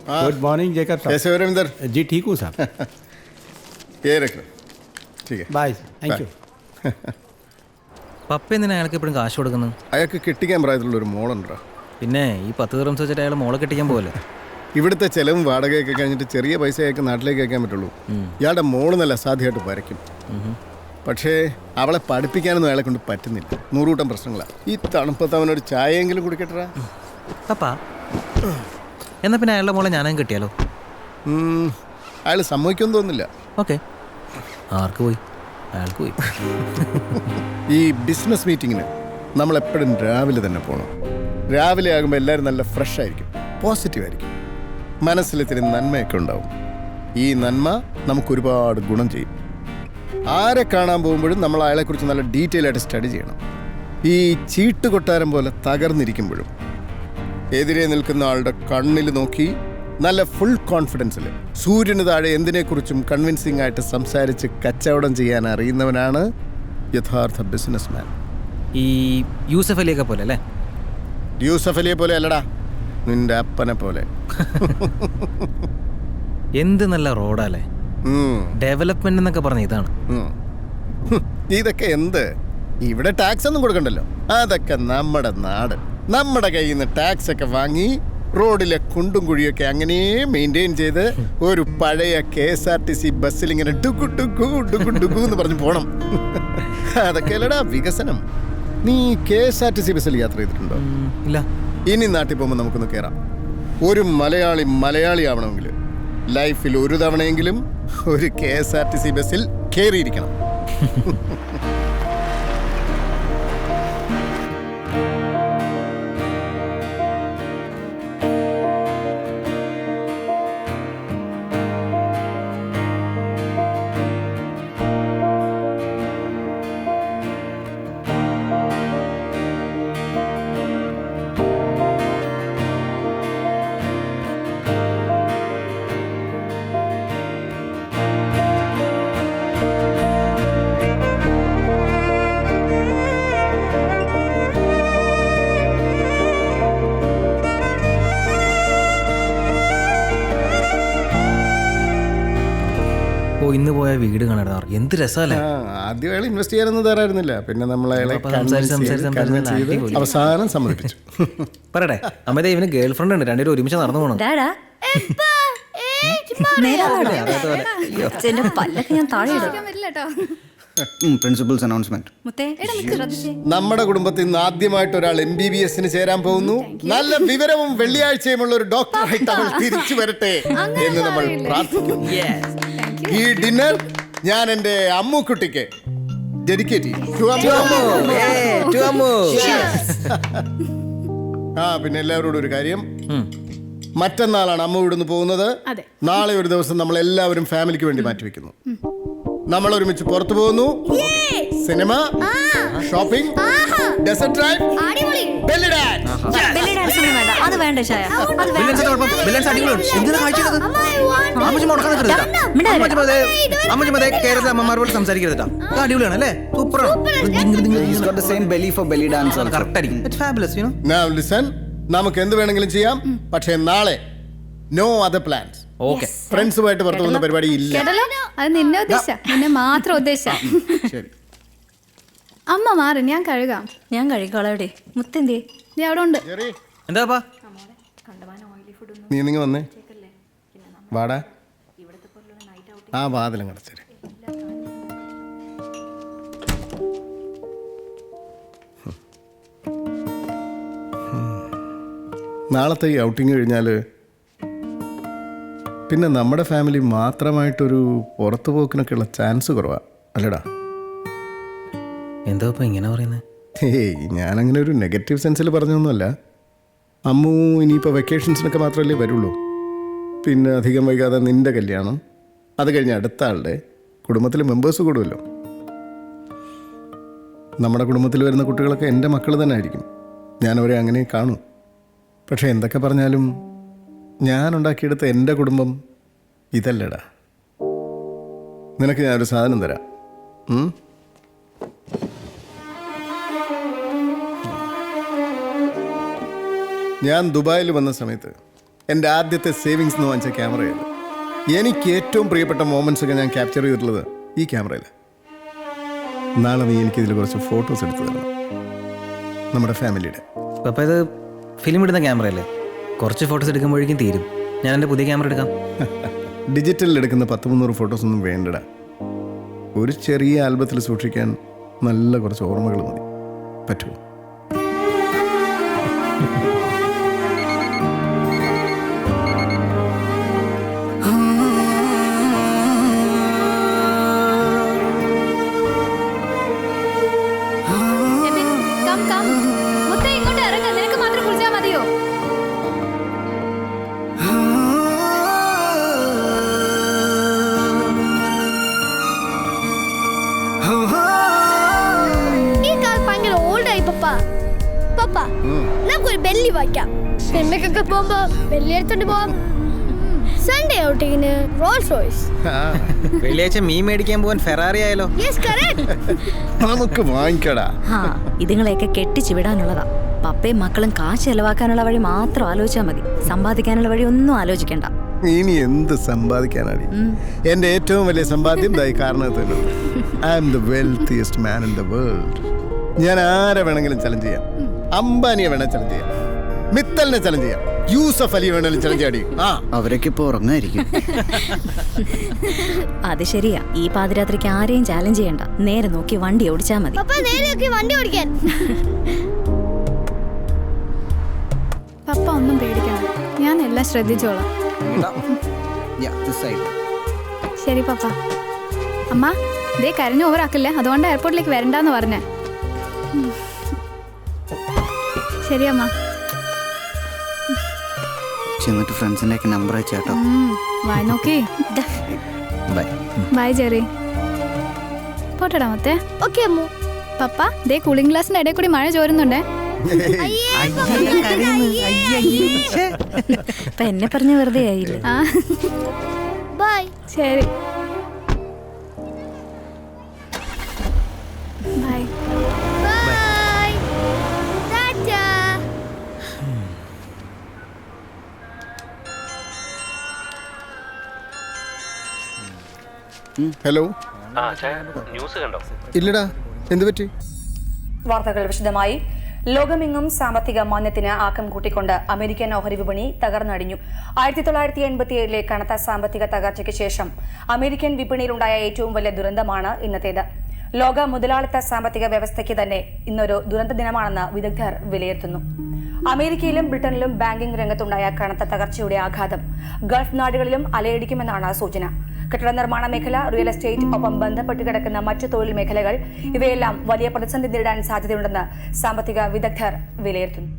Good morning Jacob साहब। कैसे हो रविंदर? जी ठीक हूँ साहब। ये रख लो, ठीक है. Bye, thank you. പപ്പ എന്തിനാ അയാൾക്ക് എപ്പോഴും കാശ് കൊടുക്കുന്നത്? അയാൾക്ക് കെട്ടിക്കാൻ പ്രായത്തിലുള്ള ഒരു മോളുണ്ടോ? പിന്നെ ഈ 10 ദിർഹംസ് വെച്ചിട്ട് അയാൾ മോളെ കെട്ടിക്കാൻ പോലെ. ഇവിടുത്തെ ചെലവും വാടകയൊക്കെ കഴിഞ്ഞിട്ട് ചെറിയ പൈസ അയാൾക്ക് നാട്ടിലേക്ക് അയക്കാൻ പറ്റുള്ളൂ. ഇയാളുടെ മോള് നല്ല അസാധ്യമായിട്ട് വരയ്ക്കും. പക്ഷേ അവളെ പഠിപ്പിക്കാനൊന്നും അയാളെ കൊണ്ട് പറ്റുന്നില്ല. 100 കൂട്ടം പ്രശ്നങ്ങളാണ്. ഈ തണുപ്പത്ത് അവനൊരു ചായയെങ്കിലും കുടിക്കട്ടാ. പപ്പ എന്നാ പിന്നെ അയാളുടെ മോളെ ഞാനും കെട്ടിയാലോ? അയാൾ സമ്മതിക്കുമെന്ന് തോന്നുന്നില്ല. ഓക്കെ, ആർക്ക് പോയി? അയാൾക്ക് പോയി. ഈ ബിസിനസ് മീറ്റിങ്ങിന് നമ്മളെപ്പോഴും രാവിലെ തന്നെ പോകണം. രാവിലെ ആകുമ്പോൾ എല്ലാവരും നല്ല ഫ്രഷ് ആയിരിക്കും, പോസിറ്റീവ് ആയിരിക്കും, മനസ്സിലിത്തിരി നന്മയൊക്കെ ഉണ്ടാവും. ഈ നന്മ നമുക്ക് ഒരുപാട് ഗുണം ചെയ്യും. ആരെ കാണാൻ പോകുമ്പോഴും നമ്മൾ അയാളെക്കുറിച്ച് നല്ല ഡീറ്റെയിൽ ആയിട്ട് സ്റ്റഡി ചെയ്യണം. ഈ ചീട്ട് കൊട്ടാരം പോലെ തകർന്നിരിക്കുമ്പോഴും എതിരെ നിൽക്കുന്ന ആളുടെ കണ്ണിൽ നോക്കി നല്ല ഫുൾ കോൺഫിഡൻസിൽ സൂര്യന് താഴെ എന്തിനെക്കുറിച്ചും കൺവിൻസിംഗ് ആയിട്ട് സംസാരിച്ച് കച്ചവടം ചെയ്യാൻ അറിയുന്നവനാണ് യഥാർത്ഥ ബിസിനസ് മാൻ. ഈ യൂസഫ് അലിയൊക്കെ പോലെ അല്ലേ? യൂസഫ് അലിയെ പോലെ അല്ലടാ, നിന്റെ അപ്പനെ പോലെ. എന്ത് നല്ല റോഡല്ലേ, ഡെവലപ്മെന്റ് എന്നൊക്കെ പറഞ്ഞ ഇതാണ്. ഇതൊക്കെ എന്ത്? ഇവിടെ ടാക്സ് ഒന്നും കൊടുക്കണ്ടല്ലോ. അതൊക്കെ നമ്മുടെ നാട്. നമ്മുടെ കയ്യിൽ നിന്ന് ടാക്സ് ഒക്കെ വാങ്ങി റോഡിലെ കുണ്ടും കുഴിയൊക്കെ അങ്ങനെ മെയിൻറ്റെയിൻ ചെയ്ത് ഒരു പഴയ KSRTC ബസ്സിൽ ഇങ്ങനെ ഡുഗു ഡുഗു ഡുഗു ഡുഗു എന്ന് പറഞ്ഞ് പോണം. അതൊക്കെ അല്ലടാ വികസനം. നീ KSRTC ബസ്സിൽ യാത്ര ചെയ്തിട്ടുണ്ടോ? ഇല്ല. ഇനി നാട്ടിൽ പോകുമ്പോൾ നമുക്കൊന്ന് കയറാം. ഒരു മലയാളി ആവണമെങ്കിൽ ലൈഫിൽ ഒരു തവണയെങ്കിലും ഒരു KSRTC ബസ്സിൽ കയറിയിരിക്കണം. ഇന്ന് പോയ വീട് കാണാ എന്ത് രസമല്ലേ. ആദ്യം അയാൾ ഇൻവെസ്റ്റ് ചെയ്യാനൊന്നും തരായിരുന്നില്ല. പിന്നെ നമ്മൾ അയാളെ അവസാനം സമ്മതിപ്പിച്ചു. പറയട്ടെ അമ്മ, ഇവന് ഗേൾ ഫ്രണ്ട് ഉണ്ട്, രണ്ടുപേരും ഒരുമിച്ച് നടന്നു പോകണം. Principal's announcement. നമ്മുടെ കുടുംബത്തിൽ നിന്ന് ആദ്യമായിട്ട് ഒരാൾ MBBS ചേരാൻ പോകുന്നു. നല്ല വിവരവും വെള്ളിയാഴ്ചയുമുള്ള ഒരു ഡോക്ടറായിട്ട് അവൾ തിരിച്ചു വരട്ടെ എന്ന് നമ്മൾ പ്രാർത്ഥിക്കുന്നു. ഈ ഡിന്നർ ഞാൻ എൻ്റെ അമ്മുക്കുട്ടിക്ക് ഡെഡിക്കേറ്റ് ചെയ്യും. പിന്നെ എല്ലാവരോടും ഒരു കാര്യം, മറ്റന്നാളാണ് അമ്മ ഇവിടുന്ന് പോകുന്നത്. നാളെ ഒരു ദിവസം നമ്മൾ എല്ലാവരും ഫാമിലിക്ക് വേണ്ടി മാറ്റിവെക്കുന്നു. നമ്മൾ ഒരുമിച്ച് പുറത്തു പോകുന്നു. Cinema, shopping, dessert drive, belly dance. അത് വേണ്ട ചായ. കേരളത്തിലെ അമ്മമാർ പോലെ സംസാരിക്കരുത്. അടിപൊളിയാണ് അല്ലേ? നമുക്ക് എന്ത് വേണമെങ്കിലും ചെയ്യാം, പക്ഷേ നാളെ നോ അതർ പ്ലാൻസ്. ഫ്രണ്ട്സുമായിട്ട് പുറത്തു പോകുന്ന പരിപാടി ഇല്ല. അത് നിന്നെ ഉദ്ദേശിച്ച, നിന്നെ മാത്രം ഉദ്ദേശിച്ച. അമ്മ മാറി, ഞാൻ കഴുകാം. ഞാൻ കഴുകാളവിടെ. മുത്തന്തേ നീ അവിടെ ഉണ്ട്. എന്താ നീ നിങ്ങൾ വന്നേ, വാടാ. ആ വാതിലും കടച്ചേരെ. നാളത്തെ ഈ ഔട്ടിങ് കഴിഞ്ഞാൽ പിന്നെ നമ്മുടെ ഫാമിലി മാത്രമായിട്ടൊരു പുറത്തു പോക്കിനൊക്കെയുള്ള ചാൻസ് കുറവാണ് അല്ലടാ? എന്താ ഇങ്ങനെ പറയുന്നത്? ഞാനങ്ങനെ ഒരു നെഗറ്റീവ് സെൻസിൽ പറഞ്ഞൊന്നുമല്ല. അമ്മു ഇനിയിപ്പോൾ വെക്കേഷൻസിനൊക്കെ മാത്രമല്ലേ വരുള്ളൂ. പിന്നെ അധികം വൈകാതെ നിൻ്റെ കല്യാണം, അത് കഴിഞ്ഞ് അടുത്ത ആളുടെ കുടുംബത്തിൽ മെമ്പേഴ്സ് കൂടുമല്ലോ. നമ്മുടെ കുടുംബത്തിൽ വരുന്ന കുട്ടികളൊക്കെ എൻ്റെ മക്കൾ തന്നെ ആയിരിക്കും. ഞാനവരെ അങ്ങനെ കാണും. പക്ഷേ എന്തൊക്കെ പറഞ്ഞാലും ഞാൻ ഉണ്ടാക്കിയെടുത്ത എൻ്റെ കുടുംബം ഇതല്ലടാ. നിനക്ക് ഞാനൊരു സാധനം തരാം. ഞാൻ ദുബായിൽ വന്ന സമയത്ത് എൻ്റെ ആദ്യത്തെ സേവിങ്സ് എന്ന് വാങ്ങിച്ച ക്യാമറയാണ്. എനിക്ക് ഏറ്റവും പ്രിയപ്പെട്ട മൊമെന്റ്സ് ഒക്കെ ഞാൻ ക്യാപ്ചർ ചെയ്തിട്ടുള്ളത് ഈ ക്യാമറയിൽ. നാളെ നീ എനിക്കിതിൽ കുറച്ച് ഫോട്ടോസ് എടുത്തു തരണം, നമ്മുടെ ഫാമിലിയുടെ. അപ്പോൾ ഇത് ഫിലിം ഇടുന്ന ക്യാമറയല്ലേ, കുറച്ച് ഫോട്ടോസ് എടുക്കുമ്പോഴേക്കും തീരും. ഞാൻ എൻ്റെ പുതിയ ക്യാമറ എടുക്കാം. ഡിജിറ്റലിൽ എടുക്കുന്ന 100-300 ഫോട്ടോസ് ഒന്നും വേണ്ടടാ. ഒരു ചെറിയ ആൽബത്തിൽ സൂക്ഷിക്കാൻ നല്ല കുറച്ച് ഓർമ്മകൾ മതി. പറ്റുമോ? ഇങ്ങോട്ട് ഇറങ്ങാം, നിനക്ക് മാത്രം കുളിച്ചാൽ മതിയോ? നമുക്കൊരു ബെല്ലി വായിക്കാം. സിനിമയ്ക്കൊക്കെ പോകുമ്പോ ബെല്ലി എടുത്തോണ്ട് പോവാം. സൺഡേ ഔട്ടിങ്ങിന് റോൾസ് റോയ്സ്. വെള്ളിയാഴ്ച മീൻ മേടിക്കാൻ പോകാൻ ഫെറാറി ആയാലോ? Yes correct. നമുക്ക് വാങ്ങിക്കടാ. ഇതുങ്ങളെയൊക്കെ കെട്ടിച്ചു വിടാനുള്ളതാ. പപ്പയും മക്കളും കാശ് ചെലവാക്കാനുള്ള വഴി മാത്രം ആലോചിച്ചാൽ മതി, സമ്പാദിക്കാനുള്ള വഴി ഒന്നും ആലോചിക്കണ്ട. ഇനി എന്ത് സമ്പാദിക്കാനാണ്? എന്റെ ഏറ്റവും വലിയ സമ്പാദ്യം ദായി കാരണത്തുണ്ട്. I am the wealthiest man in the world. ഞാൻ ആരെ വേണമെങ്കിലും ചലഞ്ച് ചെയ്യാം. അംബാനിയെ വേണേൽ ചലഞ്ച് ചെയ്യാം, മിത്തലിനെ ചലഞ്ച് ചെയ്യാം, യൂസഫ് അലി വേണേലും ചലഞ്ച് ചെയ്യാടി. അവരൊക്കെ ഇപ്പോൾ ഉറങ്ങായിരിക്കും. അത് ശരിയാ, ഈ പാതിരാത്രിക്ക് ആരെയും ചാലഞ്ച് ചെയ്യണ്ട, നേരെ നോക്കി വണ്ടി ഓടിച്ചാ മതി. പപ്പ നേരെ നോക്കി വണ്ടി ഓടിക്കാൻ. പപ്പ ഒന്നും പേടിക്കണം, ഞാൻ എല്ലാം ശ്രദ്ധിച്ചോളാം. ശരി പപ്പ. അമ്മ ദേ കരഞ്ഞു ഓവറാക്കില്ലേ, അതുകൊണ്ട് എയർപോർട്ടിലേക്ക് വരണ്ടെന്ന് പറഞ്ഞേ. ശരി അമ്മ. ചെന്നിട്ട് ഫ്രണ്ട്സിൻ്റെ ഒക്കെ നമ്പർ അയച്ചാട്ടോ. വായി നോക്കി. ബൈ. Bye Jerry. പോട്ടടാ മത്തേ. ഓക്കെ അമ്മു. പപ്പ ദേ കൂളിംഗ് ഗ്ലാസിന്റെ ഇടയിൽ കൂടി മഴ ചോരുന്നുണ്ടേ. ഇപ്പൊ എന്നെ പറഞ്ഞ വെറുതെ ആയില്ല. ബൈ. ശരി bye. Bye. Tata. Hello. News കണ്ടോ? ഇല്ലടാ, എന്ത് പറ്റി? വാർത്തകൾ വിശദമായി. ലോകമെങ്ങും സാമ്പത്തിക മാന്ദ്യത്തിന് ആക്കം കൂട്ടിക്കൊണ്ട് അമേരിക്കൻ ഓഹരി വിപണി തകർന്നടിഞ്ഞു. 1987 കനത്ത സാമ്പത്തിക തകർച്ചയ്ക്ക് ശേഷം അമേരിക്കൻ വിപണിയിലുണ്ടായ ഏറ്റവും വലിയ ദുരന്തമാണ് ഇന്നത്തേത്. ലോക മുതലാളിത്ത സാമ്പത്തിക വ്യവസ്ഥയ്ക്ക് തന്നെ ഇന്നൊരു ദുരന്ത ദിനമാണെന്ന് വിദഗ്ധർ വിലയിരുത്തുന്നു. അമേരിക്കയിലും ബ്രിട്ടനിലും ബാങ്കിംഗ് രംഗത്തുണ്ടായ കനത്ത തകർച്ചയുടെ ആഘാതം ഗൾഫ് നാടുകളിലും അലയടിക്കുമെന്നാണ് സൂചന. കെട്ടിട നിർമ്മാണ മേഖല, റിയൽ എസ്റ്റേറ്റ്, ഒപ്പം ബന്ധപ്പെട്ട് കിടക്കുന്ന മറ്റു തൊഴിൽ മേഖലകൾ, ഇവയെല്ലാം വലിയ പ്രതിസന്ധി നേരിടാൻ സാധ്യതയുണ്ടെന്ന് സാമ്പത്തിക വിദഗ്ധർ വിലയിരുത്തുന്നു.